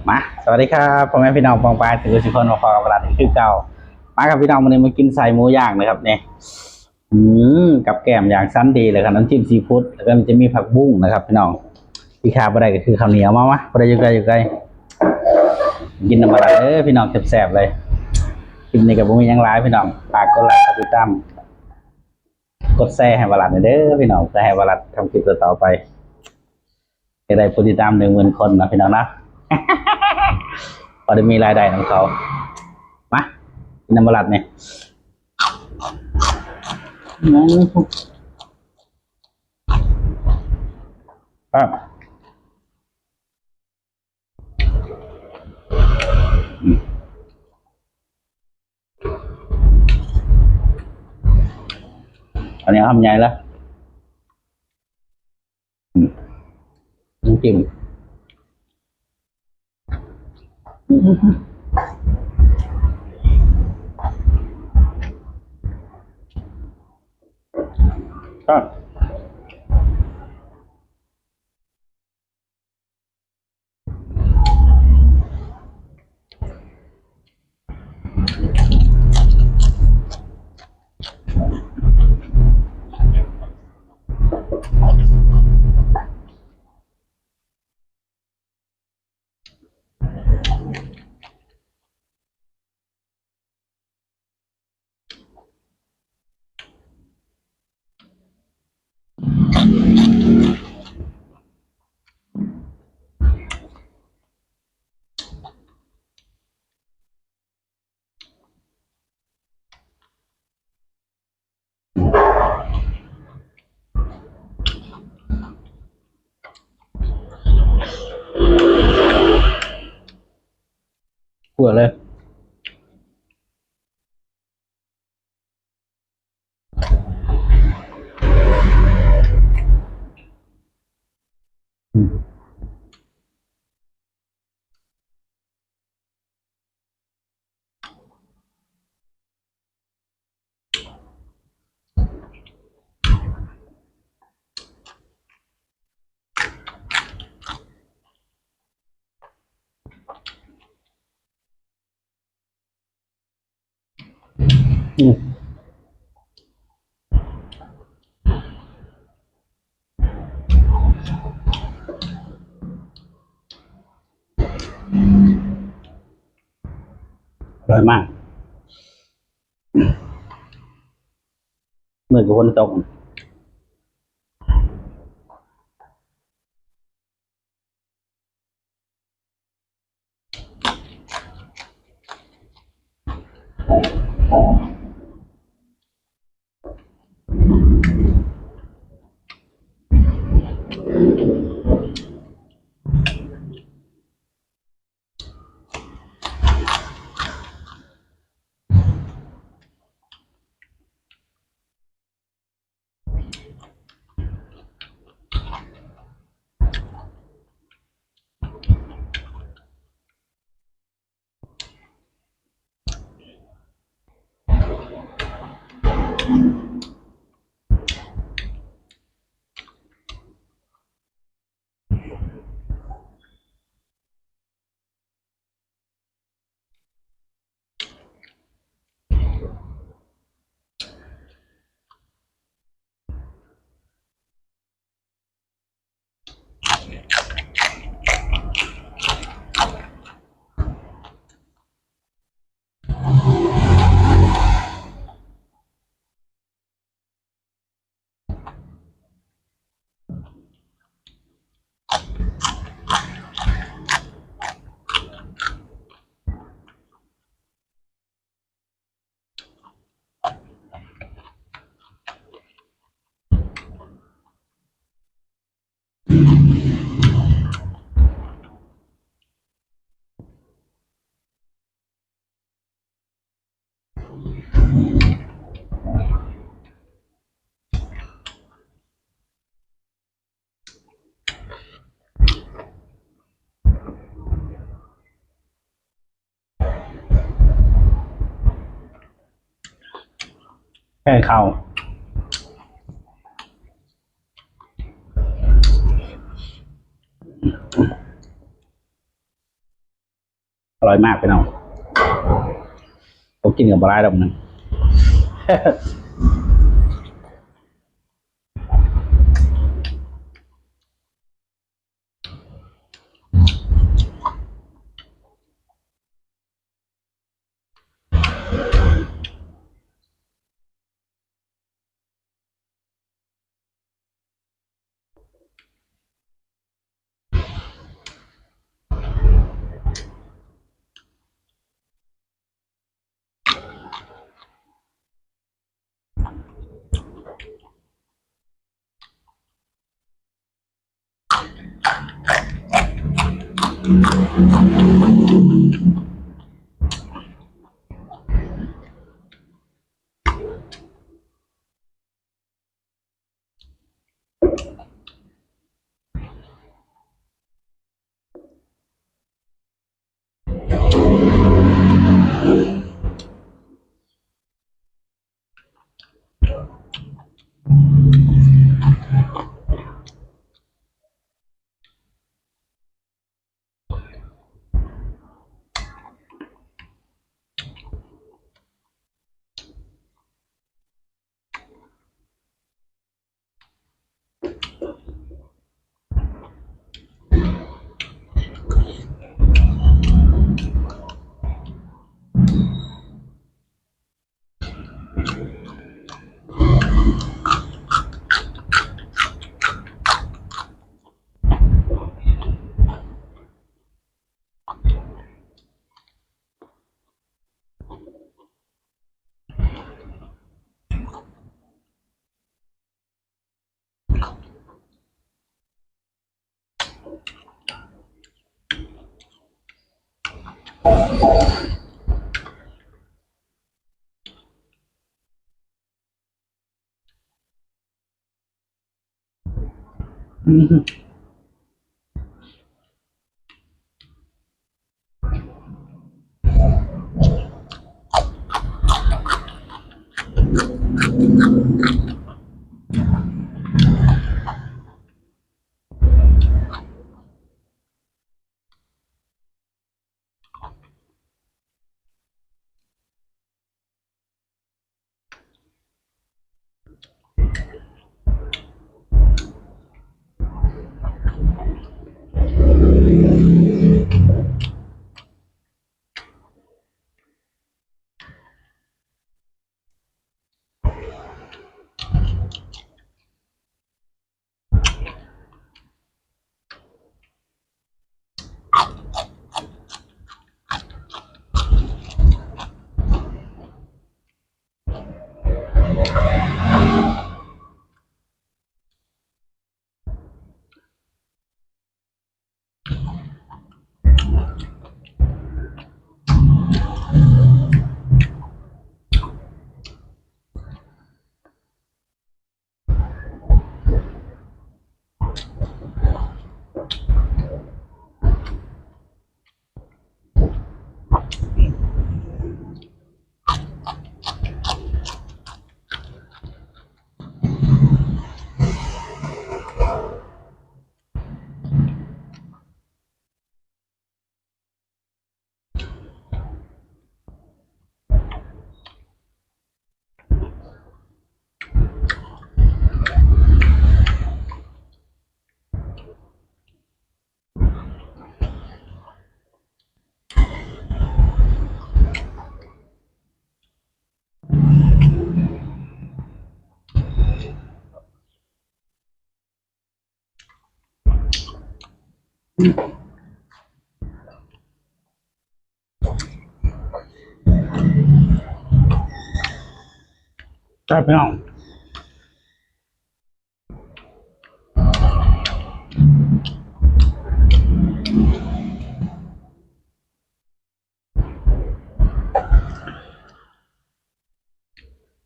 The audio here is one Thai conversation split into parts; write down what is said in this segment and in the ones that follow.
มาสวัสดีครับพ่อแม่พี่น้องปองปายถือสิคนมาพอกับเวลาที่คือเก่ามากับพี่น้องวันนี้มากินใส่หมูย่างนะครับเนี่ยกับแกล้มอย่างชั้นดีเลยครับน้ำจิ้มซีฟู้ดแล้วก็มันจะมีผักบุ้งนะครับพี่น้องที่ขาดไม่ได้ก็คือข้าวเหนียวมะไม่ได้อยู่ใกล้กินน้ำมันพี่น้องแซ่บๆเลยกินในกับบุ้งยังร้ายพี่น้องปากก็ไหลครับพี่ตั้มกดแซ่ให้เวลาเด้อพี่น้องจะให้เวลาทำคลิปต่อไปจะได้ผู้ติดตาม10,000 คนนะพี่น้องนะพอได้มีรายได้ของเขามากินน้ำมันเนี่ยครับอันนี้ทำไงล่ะน้ำจิ้มก็ขั่วเลยอร่อยมากมือกับคนตกแค่เข้า อร่อยมากพี่น้องผมกินกับปลาร้าดอกนึง ครับพี่น้อง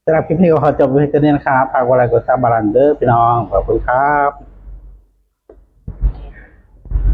สำหรับคลิปนี้ก็ขอจบไว้แค่นี้นะครับฝากกดไลค์กดซับบาลันเดอร์พี่น้องขอบคุณครับ